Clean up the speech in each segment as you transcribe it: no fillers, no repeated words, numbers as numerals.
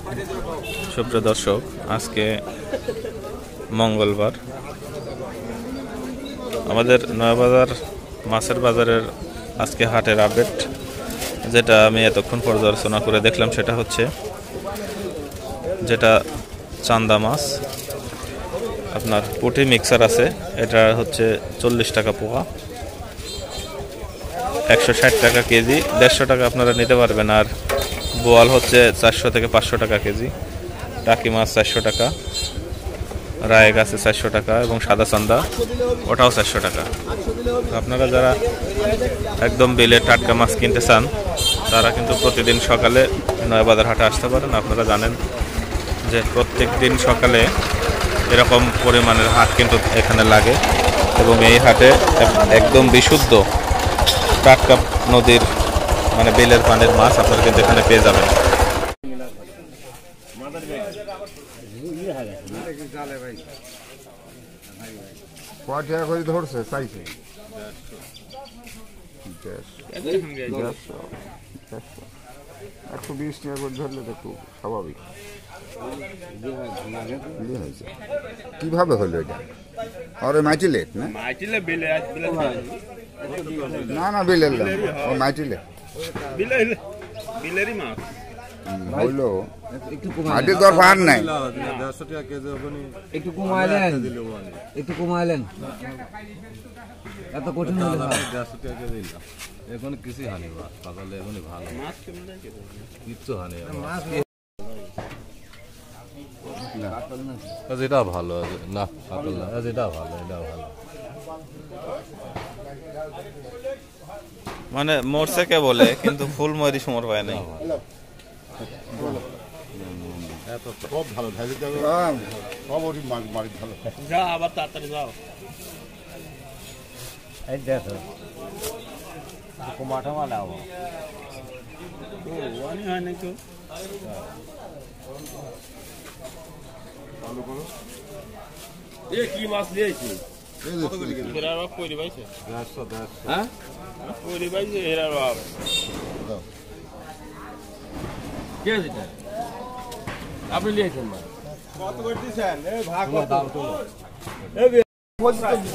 সুপ্রিয় দর্শক, আজকে মঙ্গলবার আমাদের নয়াবাজার মাছের বাজারের আজকে হাটের আপডেট যেটা আমি এতক্ষণ পর্যালোচনা করে দেখলাম সেটা হচ্ছে যেটা চান্দা মাছ আপনার পুঁটি মিক্সার আছে, এটা হচ্ছে 40 টাকা পোয়া, 160 টাকা কেজি, 150 টাকা আপনারা নিতে পারবেন। আর বোয়াল হচ্ছে 400 থেকে 500 টাকা কেজি, টাকি মাছ 400 টাকা, রায়েক আছে 400 টাকা এবং সাদা চান্দা ওটাও 400 টাকা। আপনারা যারা একদম বিলে টাটকা মাছ কিনতে চান তারা কিন্তু প্রতিদিন সকালে নয়াবাজার হাটে আসতে পারেন। আপনারা জানেন যে প্রত্যেক দিন সকালে এরকম পরিমাণের হাট কিন্তু এখানে লাগে এবং এই হাটে একদম বিশুদ্ধ টাটকা নদীর মানে বিলের পানির মাছ আপনারা কিন্তু এখানে পেয়ে যাবেন। ধরছে চাইছে 120 টাকা করে ধরলে তো একটু স্বাভাবিক। কিভাবে হলো এটা? আর মাইটিলে না না না বিলের মাইটিলে বিলেরই মাছ হইলো মাটির দরকার নাই। একটু কমাইলেন, একটু কমাইলেন, এত কঠিন হলে এখন কিছুই হানি পাকালে এখনই ভালো কিচ্ছু হানি যেটা ভালো না পাকাল না, যেটা ভালো এটা ভালো। মানে মরছে কে বলে কিন্তু ফুল মরি সমর পায় নাই। সব ভালো যা আবার তাড়াতাড়ি যাও। এই দেখো কুমাটা মালা ও ওয়ানি হয় নাকি এ কি মাছ নিয়েছি কত করে কেজি? এরা বাপ কইরি ভাইছে 150 হ্যাঁ কইরি ভাইছে এরা বাপ কে দিটা আপনি নিয়েছেন মাছ কত করে দিছেন? এই ভাগ দাম তো এই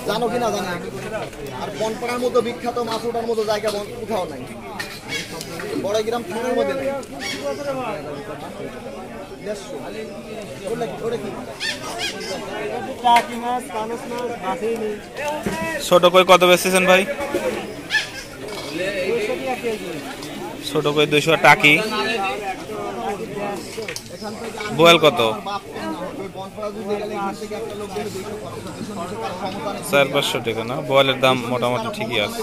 জানো কিনা জানা আর বনপাড়ার মতো বিখ্যাত মাছ ওঠার মতো জায়গা কোথাও নাই, বড়গ্রাম থানার মধ্যে নেই। ছোট কই কত বেচছেন ভাই? ছোট কই 200 টাকি, বোয়াল কত? 400-500 টাকা না? বোয়ালের দাম মোটামুটি ঠিকই আছে।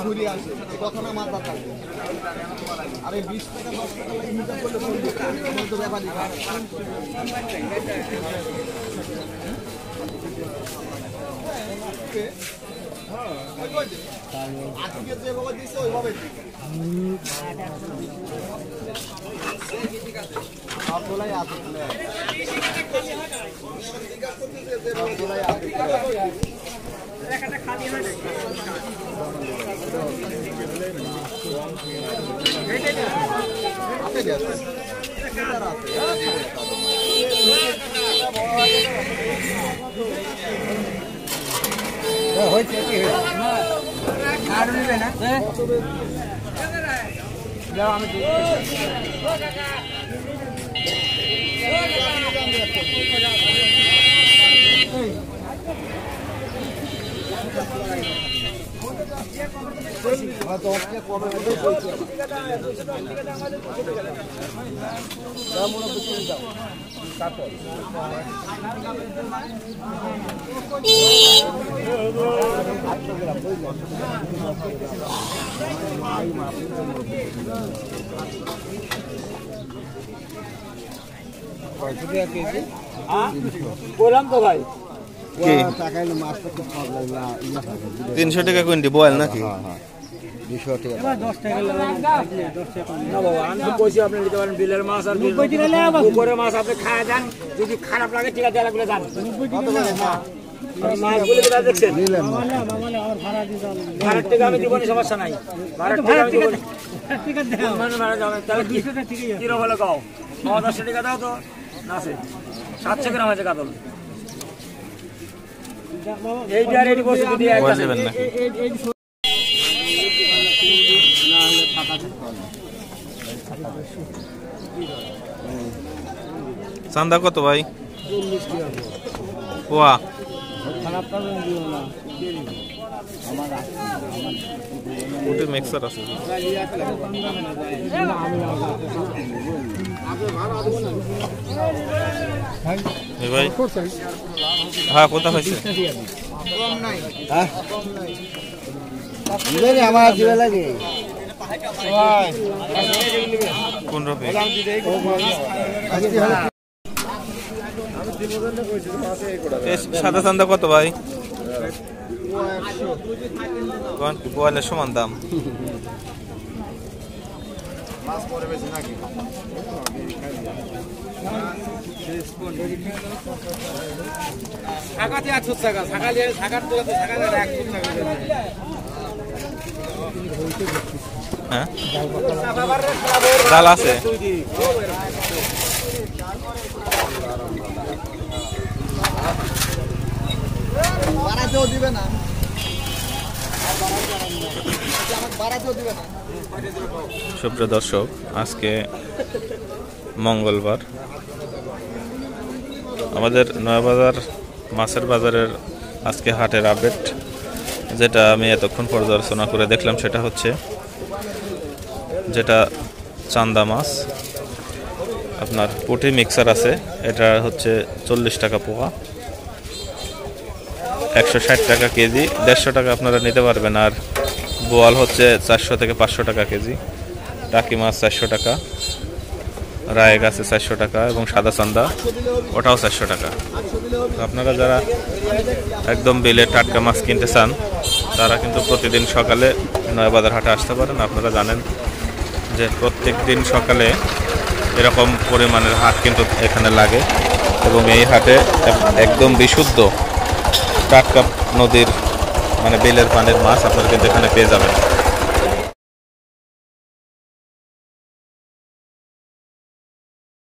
বললাম তো ভাই 300 টাকা কুইন্টি বোয়াল নাকি? 200 টাকা। আমি কইছি আপনি নিতে পারেন বিলের মাছ আর পুকুরের মাছ আপনি খাওয়া যান, যদি খারাপ লাগে ঠিক আছে লাগলে যান। মাছগুলো কোথায় দেখছেন? ভাড়ার টাকা আমি দিবনি, সমস্যা নাই। ভাড়ার টাকা আমি দিবনি। ভাড়া যাবেন তাহলে কিরকম হলে গাও 10 টাকা দাও তো। আছে 700 গ্রাম আছে কাতল এইটা রেডি করছি যদি এক বল নেবেন নাকি চান্দা কত ভাই? পোয়া পুটি মিক্সার আছে এই ভাই হ্যাঁ কোথা হয়েছে আমার দিবে লাগে কোন রকম সাদা চান্দা কত ভাই? গোয়ালের সমান দাম। হ্যাঁ ডাল আছে বাড়াতেও দিবে না বাড়াতেও দিবে না। সুপ্রিয় দর্শক, আজকে মঙ্গলবার আমাদের নয়াবাজার মাছের বাজারের আজকে হাটের আপডেট যেটা আমি এতক্ষণ পর্যালোচনা করে দেখলাম সেটা হচ্ছে যেটা চান্দা মাছ আপনার পুঁটি মিক্সার আছে, এটা হচ্ছে 40 টাকা পোয়া, 160 টাকা কেজি, 150 টাকা আপনারা নিতে পারবেন। আর বোয়াল হচ্ছে 400 থেকে 500 টাকা কেজি, টাকি মাছ 400 টাকা, রায় গাছে 400 টাকা এবং সাদা চান্দা ওটাও 400 টাকা। আপনারা যারা একদম বিলে টাটকা মাছ কিনতে চান তারা কিন্তু প্রতিদিন সকালে নয়াবাজার হাটে আসতে পারেন। আপনারা জানেন যে প্রত্যেক দিন সকালে এরকম পরিমাণের হাট কিন্তু এখানে লাগে এবং এই হাটে একদম বিশুদ্ধ টাটকা নদীর মানে বিলের পানির মাছ আপনারা কিন্তু এখানে পেয়ে যাবেন।